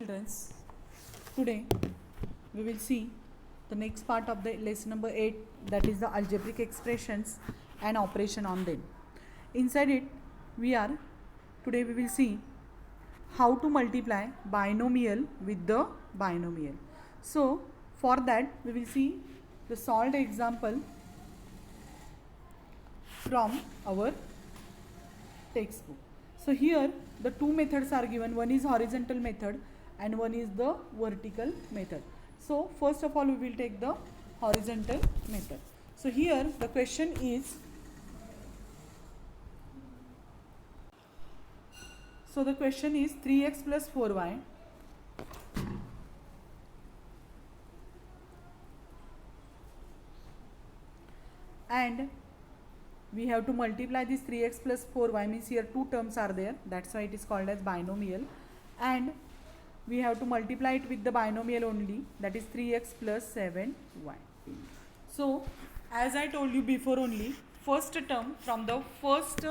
Children, today we will see the next part of the lesson number 8, that is the algebraic expressions and operation on them. Inside it today we will see how to multiply binomial with the binomial. So for that we will see the solved example from our textbook. So here the two methods are given. One is horizontal method and one is the vertical method. So first of all we will take the horizontal method. So here the question is, so the question is 3x plus 4y and we have to multiply this 3x plus 4y, means here two terms are there, that's why it is called as binomial, and we have to multiply it with the binomial only, that is 3x plus 7y. So as I told you before only, first term from the first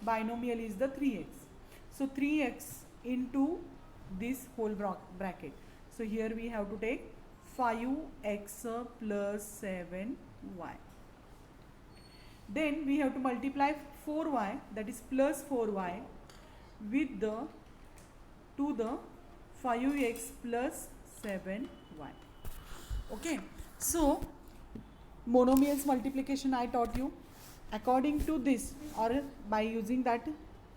binomial is the 3x. So 3x into this whole bracket. So here we have to take 5x plus 7y. Then we have to multiply 4y, that is plus 4y, with the 5x plus 7y. Okay, so monomials multiplication I taught you. According to this, or by using that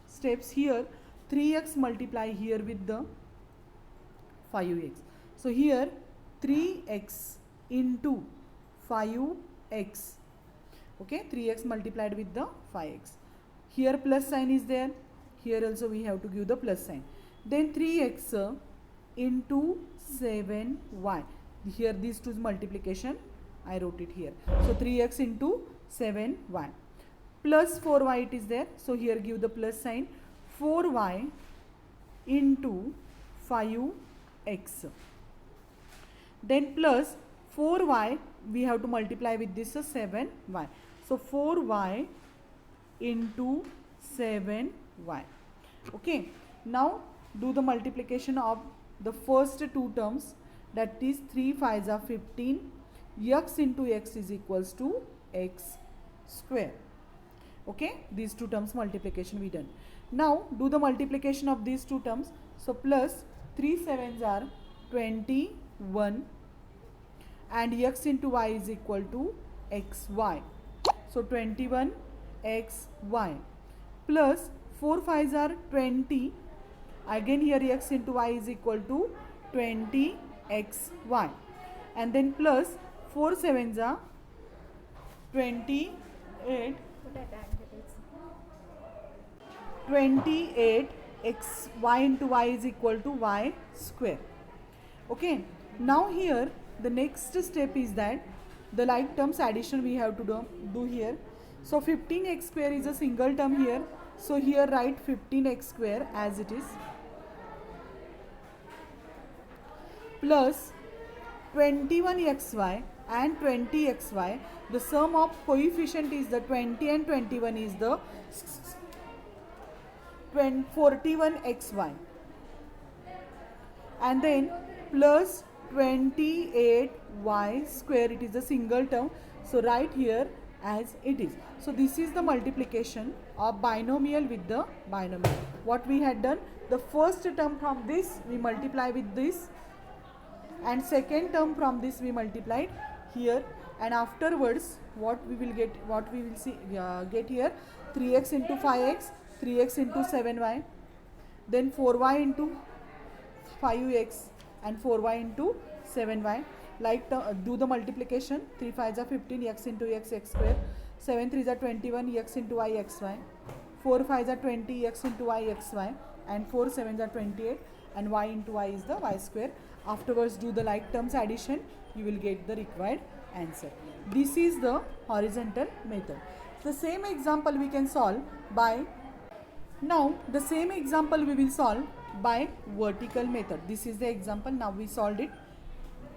steps, here 3x multiply here with the 5x. So here 3x into 5x. Okay, 3x multiplied with the 5x. Here plus sign is there. Here also we have to give the plus sign. Then 3x into 7y. Here these two multiplication I wrote it here. So 3x into 7y. Plus 4y it is there. So here give the plus sign. 4y into 5x. Then plus 4y we have to multiply with this 7y. So 4y into 7y. Okay. Now do the multiplication of the first two terms, that is 3 5s are 15. X into x is equals to x square. Okay. These two terms multiplication we done. Now do the multiplication of these two terms. So plus 3 7s are 21 and x into y is equal to xy. So 21 xy plus 4 5s are 20. Again here x into y is equal to 20 xy, and then plus 4 7s are 28 x y into y is equal to y square. Okay. Now here the next step is that the like terms addition we have to do here. So 15x square is a single term here. So here write 15x square as it is, plus 21xy and 20xy. The sum of coefficient is the 20 and 21 is the 41xy, and then plus 28y square, it is a single term, so write here as it is. So this is the multiplication of binomial with the binomial. What we had done, the first term from this we multiply with this, and second term from this we multiplied here, and afterwards what we will get here 3x into 5x, 3x into 7y, then 4y into 5x and 4y into 7y. Like do the multiplication. 3 5s are 15, x into x square. 7 3s are 21, x into y xy. 4 5s are 20, x into y xy, and 4 7s are 28, and y into y is the y square. Afterwards do the like terms addition, you will get the required answer. This is the horizontal method. The same example we can solve by, now the same example we will solve by vertical method. This is the example, now we solved it.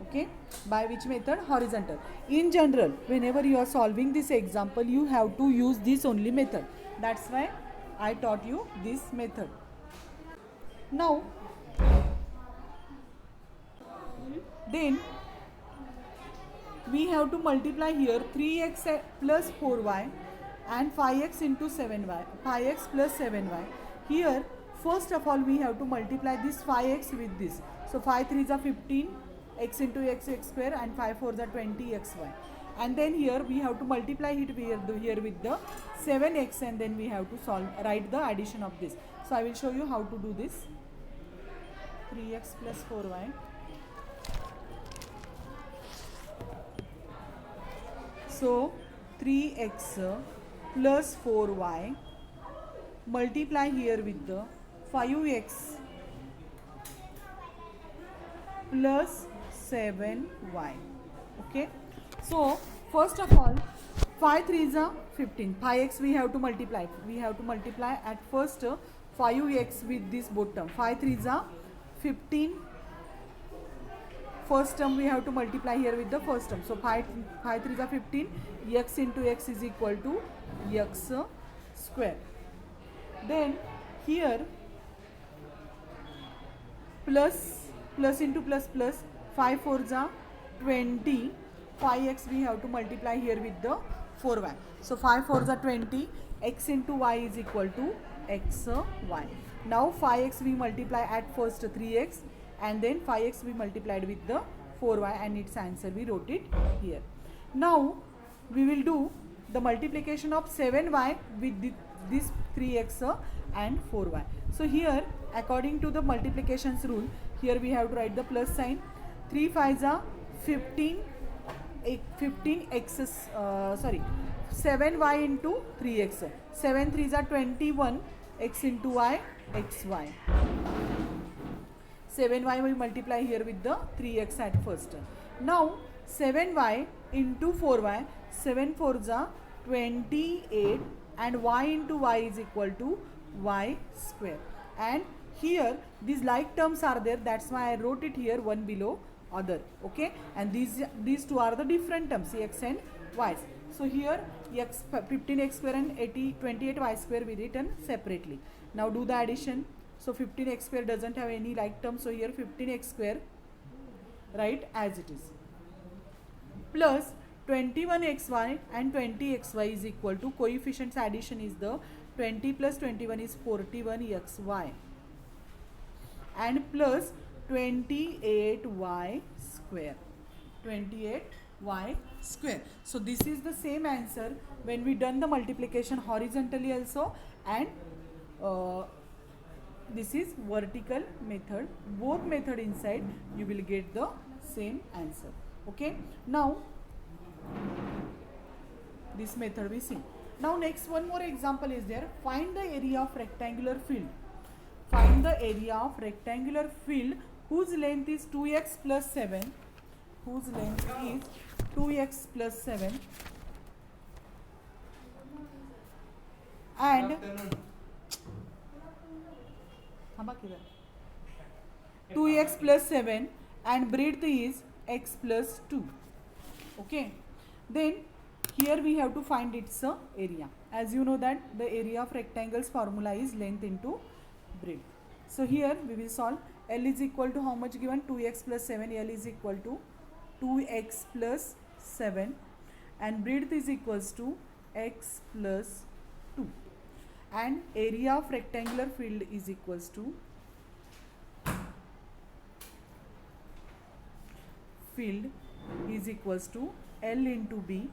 Okay, by which method? Horizontal. In general, whenever you are solving this example, you have to use this only method. That's why I taught you this method. Now Then we have to multiply here 3x plus 4y and 5x into 7y, 5x plus 7y. Here first of all we have to multiply this 5x with this. So 5 3s are 15, x into x square, and 5 4s are 20xy. And then here we have to multiply it here with the 7x, and then we have to write the addition of this. So I will show you how to do this. 3x plus 4y. So 3x plus 4y multiply here with the 5x plus 7y. Okay. So first of all, 5 3s are 15. 5x we have to multiply. We have to multiply at first 5x with this both term. 5 3s are 15. First term we have to multiply here with the first term. So 5 3s are 15. X into x is equal to x square. Then here plus into plus 5 4s are 20. 5x we have to multiply here with the 4y. So 5 4s are 20. X into y is equal to xy. Now 5x we multiply at first 3x, and then 5x we multiplied with the 4y, and its answer we wrote it here. Now we will do the multiplication of 7y with this 3x and 4y. So here according to the multiplications rule, here we have to write the plus sign. 3 5s are 15, 7y into 3x. 7 3s are 21, x into y, xy. 7y will multiply here with the 3x at first. Now 7y into 4y, 7 4s are 28, and y into y is equal to y square. And here these like terms are there, that's why I wrote it here one below other. Okay, and these two are the different terms, x and y. So here x 15x square and 28y square we written separately. Now do the addition. So 15x square doesn't have any like term, so here 15x square write as it is, plus 21xy and 20xy is equal to, coefficients addition is the 20 plus 21 is 41xy, and plus 28y square, 28y square. So this is the same answer when we done the multiplication horizontally also, and this is vertical method. Both method inside you will get the same answer. Okay, now this method we see. Now next one more example is there. Find the area of rectangular field. Find the area of rectangular field whose length is 2x plus 7, whose length is 2x plus 7, and 2x plus 7, and breadth is x plus 2. Okay, then here we have to find its area. As you know that the area of rectangles formula is length into breadth. So here we will solve. L is equal to how much given? 2x plus 7. L is equal to 2x plus 7, and breadth is equals to x plus 2, and area of rectangular field is equals to L into B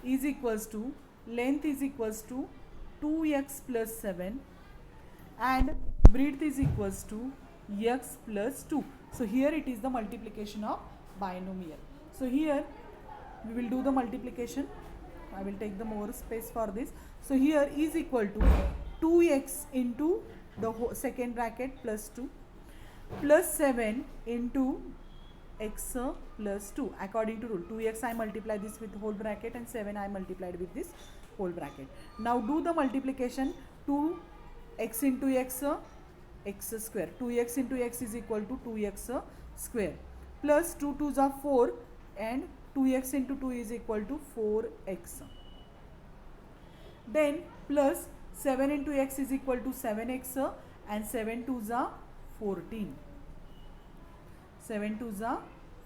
is equals to length is equals to 2x plus 7, and breadth is equals to x plus 2. So here it is the multiplication of binomial. So here we will do the multiplication. I will take the more space for this. So here is equal to 2x into the second bracket plus 2 plus 7 into x plus 2 according to rule. 2x I multiply this with whole bracket, and 7 I multiplied with this whole bracket. Now do the multiplication. 2x into x, x square. 2x into x is equal to 2x square, plus 2 2s are 4, and 2x into 2 is equal to 4x. Then plus 7 into x is equal to 7x, and 7 2s are 14. 7 2s are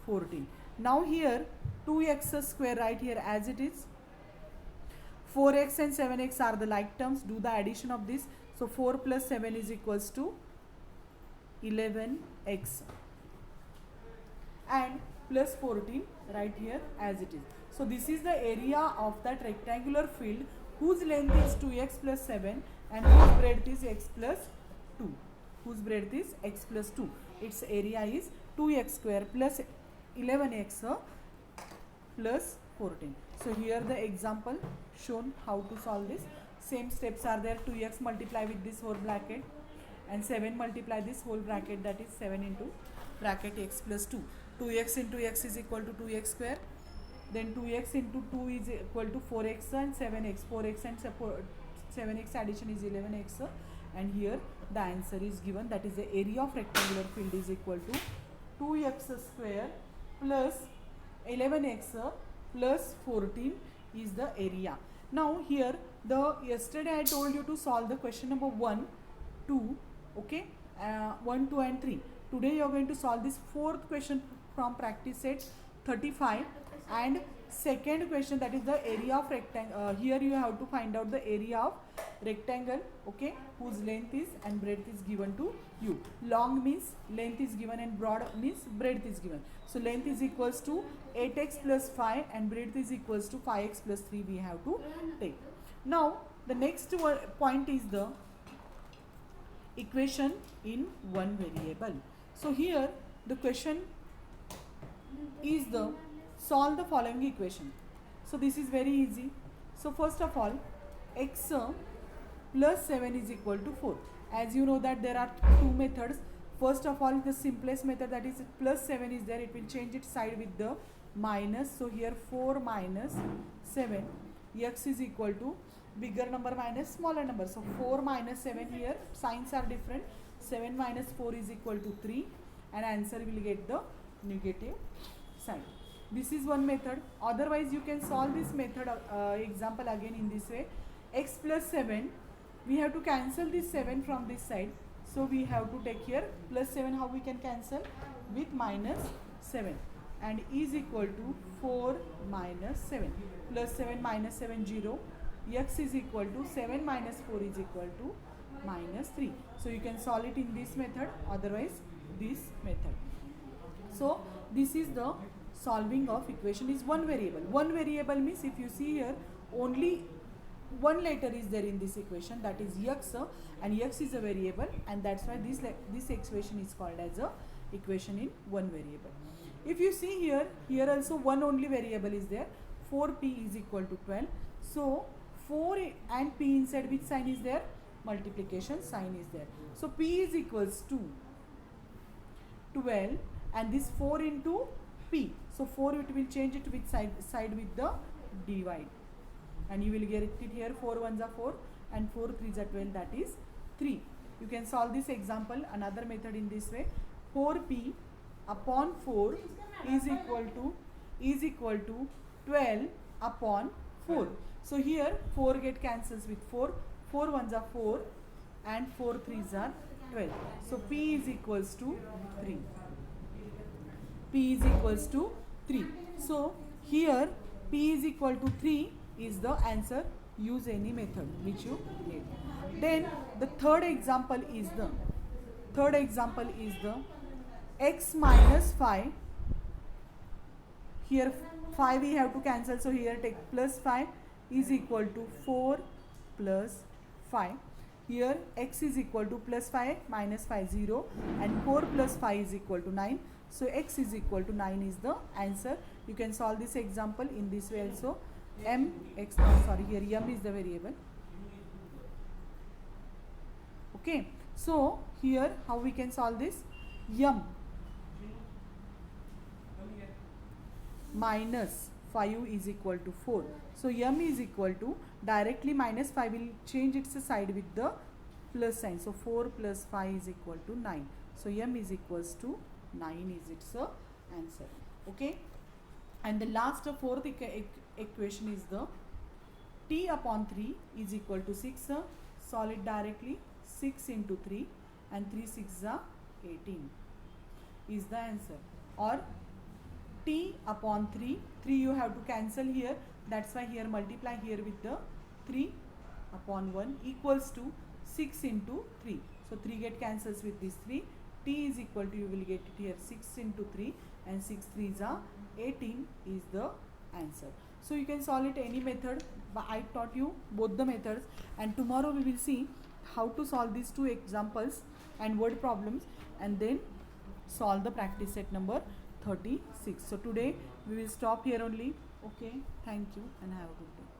14. Now here 2x square right here as it is. 4x and 7x are the like terms. Do the addition of this. So 4 plus 7 is equals to 11x and plus 14 right here as it is. So this is the area of that rectangular field whose length is 2x plus 7 and whose breadth is x plus 2. Whose breadth is x plus 2. Its area is 2x square plus 11x plus 14. So here the example shown how to solve this. Same steps are there. 2x multiply with this whole bracket and 7 multiply this whole bracket, that is 7 into bracket x plus 2. 2x into x is equal to 2x square. Then 2x into 2 is equal to 4x and 7x. 4x and 7x addition is 11x. And here the answer is given, that is the area of rectangular field is equal to 2x square plus 11x plus 14 is the area. Now here yesterday I told you to solve the question number 1, 2, okay, 1, 2 and 3. Today you are going to solve this fourth question from practice set 35 and second question, that is the area of rectangle. Here you have to find out the area of rectangle, okay, whose length is and breadth is given to you. Long means length is given and broad means breadth is given. So length is equals to 8x plus 5 and breadth is equals to 5x plus 3 we have to take. Now the next point is the equation in one variable. So here the question is the solve the following equation. So this is very easy. So first of all, x plus 7 is equal to 4. As you know that there are two methods. First of all, the simplest method, that is plus 7 is there, it will change its side with the minus. So here 4 minus 7, x is equal to bigger number minus smaller number. So 4 minus 7, here signs are different. 7 minus 4 is equal to 3 and answer will get the negative sign. This is one method. Otherwise you can solve this method example again in this way. X plus 7, we have to cancel this 7 from this side. So we have to take here plus 7, how we can cancel? With minus 7 and is equal to 4 minus 7. Plus 7 minus 7 0. X is equal to 7 minus 4 is equal to minus 3. So you can solve it in this method, otherwise this method. So this is the solving of equation is one variable. One variable means if you see here only one letter is there in this equation, that is x, and x is a variable, and that's why this equation is called as a equation in one variable. If you see here also one only variable is there. 4p is equal to 12. So 4 and p inside which sign is there? Multiplication sign is there. So p is equals to 12 and this 4 into p. So 4 it will change it with side with the divide. And you will get it here 4 ones are 4 and 4 threes are 12, that is 3. You can solve this example another method in this way. 4p upon 4 is equal to 12 upon 4. So here 4 get cancels with 4. 4 ones are 4 and 4 threes are 12. So p is equals to 3. P is equals to 3. So here p is equal to 3 is the answer. Use any method which you need. Then the third example is the x minus 5. Here 5 we have to cancel, so here take plus 5 is equal to 4 plus 5. Here x is equal to plus 5 minus 5 0 and 4 plus 5 is equal to 9. So x is equal to 9 is the answer. You can solve this example in this way also. Here m is the variable. Okay, so here how we can solve this? M minus 5 is equal to 4. So m is equal to, directly minus 5 will change its side with the plus sign. So 4 plus 5 is equal to 9. So m is equals to 9 is its answer. Okay, and the last fourth equation is the t upon 3 is equal to 6. Solve it directly. 6 into 3 and 3 6 are 18 is the answer. Or t upon 3. 3 you have to cancel here. That's why here multiply here with the 3 upon 1 equals to 6 into 3. So 3 get cancels with this 3. T is equal to, you will get it here 6 into 3, and 6 3s are 18 is the answer. So you can solve it any method, but I taught you both the methods, and tomorrow we will see how to solve these two examples and word problems, and then solve the practice set number 36. So today we will stop here only. Okay, thank you and have a good day.